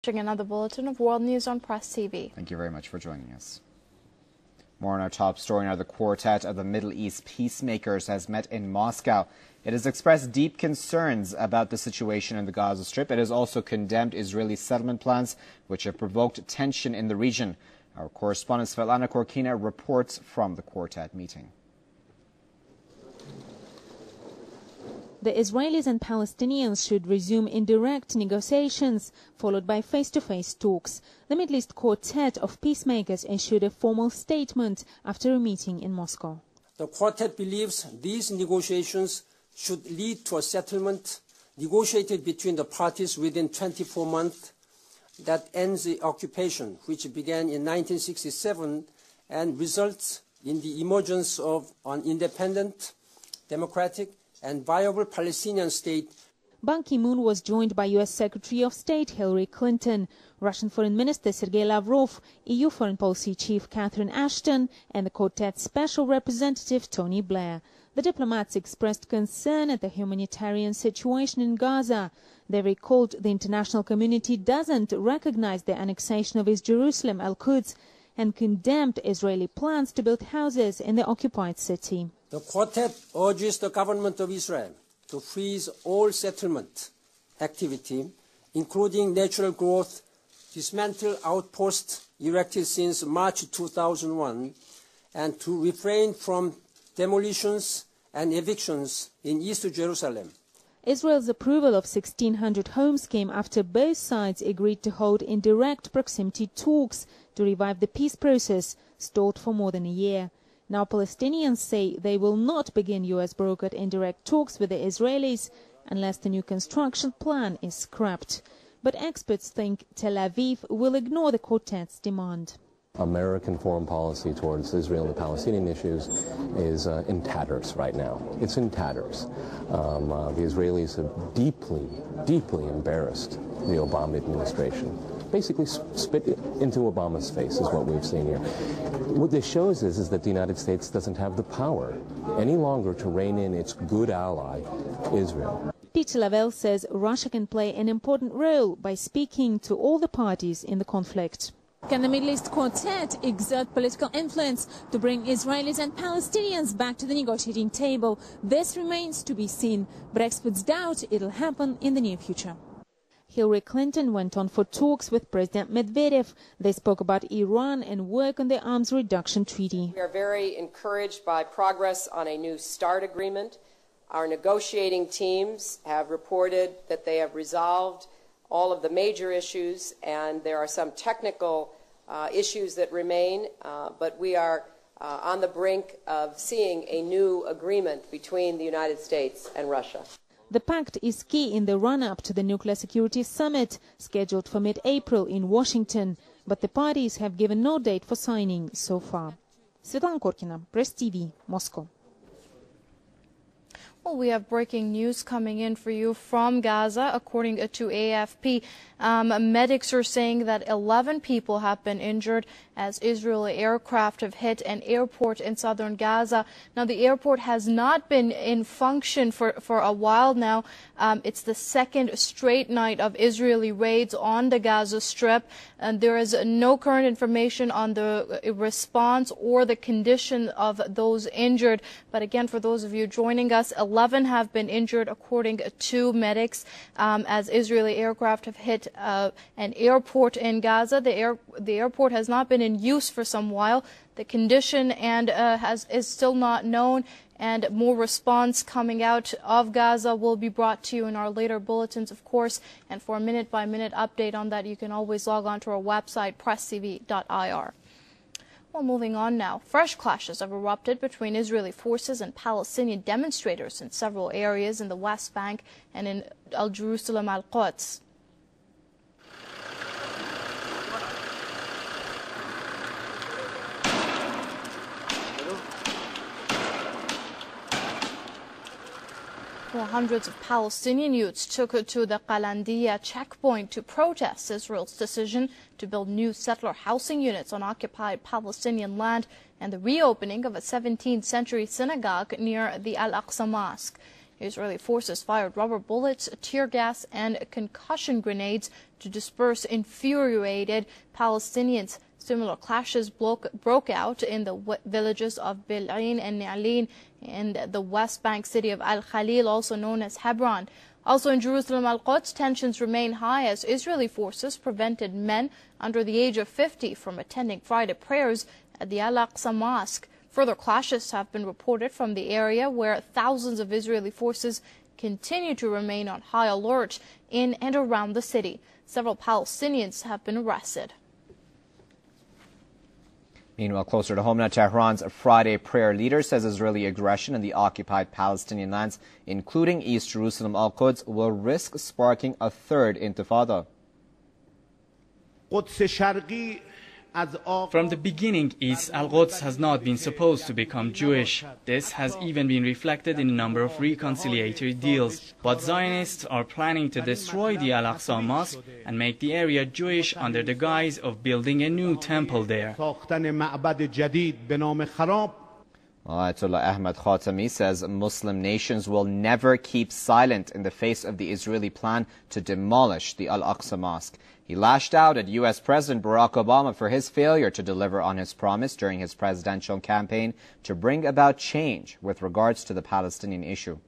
Another bulletin of World News on Press TV. Thank you very much for joining us. More on our top story now. The Quartet of the Middle East Peacemakers has met in Moscow. It has expressed deep concerns about the situation in the Gaza Strip. It has also condemned Israeli settlement plans, which have provoked tension in the region. Our correspondent Svetlana Korkina reports from the Quartet meeting. The Israelis and Palestinians should resume indirect negotiations, followed by face-to-face talks. The Middle East Quartet of Peacemakers issued a formal statement after a meeting in Moscow. The Quartet believes these negotiations should lead to a settlement negotiated between the parties within 24 months that ends the occupation, which began in 1967 and results in the emergence of an independent, democratic, and viable Palestinian state. Ban Ki-moon was joined by U.S. Secretary of State Hillary Clinton, Russian Foreign Minister Sergei Lavrov, EU Foreign Policy Chief Catherine Ashton, and the Quartet's Special Representative Tony Blair. The diplomats expressed concern at the humanitarian situation in Gaza. They recalled the international community doesn't recognize the annexation of East Jerusalem, Al-Quds, and condemned Israeli plans to build houses in the occupied city. The Quartet urges the government of Israel to freeze all settlement activity, including natural growth, dismantle outposts erected since March 2001, and to refrain from demolitions and evictions in East Jerusalem. Israel's approval of 1,600 homes came after both sides agreed to hold indirect proximity talks to revive the peace process, stalled for more than a year. Now Palestinians say they will not begin U.S.-brokered indirect talks with the Israelis unless the new construction plan is scrapped. But experts think Tel Aviv will ignore the Quartet's demand. American foreign policy towards Israel and the Palestinian issues is in tatters right now. It's in tatters. The Israelis have deeply embarrassed the Obama administration. Basically spit into Obama's face is what we've seen here. What this shows is that the United States doesn't have the power any longer to rein in its good ally, Israel. Peter Lavelle says Russia can play an important role by speaking to all the parties in the conflict. Can the Middle East Quartet exert political influence to bring Israelis and Palestinians back to the negotiating table? This remains to be seen, but experts doubt it'll happen in the near future. Hillary Clinton went on for talks with President Medvedev. They spoke about Iran and work on the arms reduction treaty. We are very encouraged by progress on a new START agreement. Our negotiating teams have reported that they have resolved all of the major issues, and there are some technical issues that remain, but we are on the brink of seeing a new agreement between the United States and Russia. The pact is key in the run-up to the Nuclear Security Summit, scheduled for mid-April in Washington, but the parties have given no date for signing so far. Svetlana Korkina, Press TV, Moscow. Well, we have breaking news coming in for you from Gaza. According to AFP, medics are saying that 11 people have been injured as Israeli aircraft have hit an airport in southern Gaza. Now, the airport has not been in function for a while now. It's the second straight night of Israeli raids on the Gaza Strip, and there is no current information on the response or the condition of those injured. But again, for those of you joining us, 11 have been injured, according to medics, as Israeli aircraft have hit an airport in Gaza. The airport has not been in use for some while. The condition is still not known, and more response coming out of Gaza will be brought to you in our later bulletins, of course. And for a minute-by-minute update on that, you can always log on to our website, presstv.ir. Well, moving on now. Fresh clashes have erupted between Israeli forces and Palestinian demonstrators in several areas in the West Bank and in Jerusalem Al-Quds. Well, hundreds of Palestinian youths took to the Qalandiya checkpoint to protest Israel's decision to build new settler housing units on occupied Palestinian land and the reopening of a 17th century synagogue near the Al-Aqsa Mosque. Israeli forces fired rubber bullets, tear gas, and concussion grenades to disperse infuriated Palestinians. Similar clashes broke out in the villages of Bil'in and Na'lin and the West Bank city of Al-Khalil, also known as Hebron. Also in Jerusalem, Al-Quds, tensions remain high as Israeli forces prevented men under the age of 50 from attending Friday prayers at the Al-Aqsa Mosque. Further clashes have been reported from the area where thousands of Israeli forces continue to remain on high alert in and around the city. Several Palestinians have been arrested. Meanwhile, closer to home now, Tehran's Friday prayer leader says Israeli aggression in the occupied Palestinian lands, including East Jerusalem, Al-Quds, will risk sparking a third intifada. From the beginning, East Al-Quds has not been supposed to become Jewish. This has even been reflected in a number of reconciliatory deals. But Zionists are planning to destroy the Al-Aqsa Mosque and make the area Jewish under the guise of building a new temple there. Ayatollah Ahmad Khatami says Muslim nations will never keep silent in the face of the Israeli plan to demolish the Al-Aqsa Mosque. He lashed out at U.S. President Barack Obama for his failure to deliver on his promise during his presidential campaign to bring about change with regards to the Palestinian issue.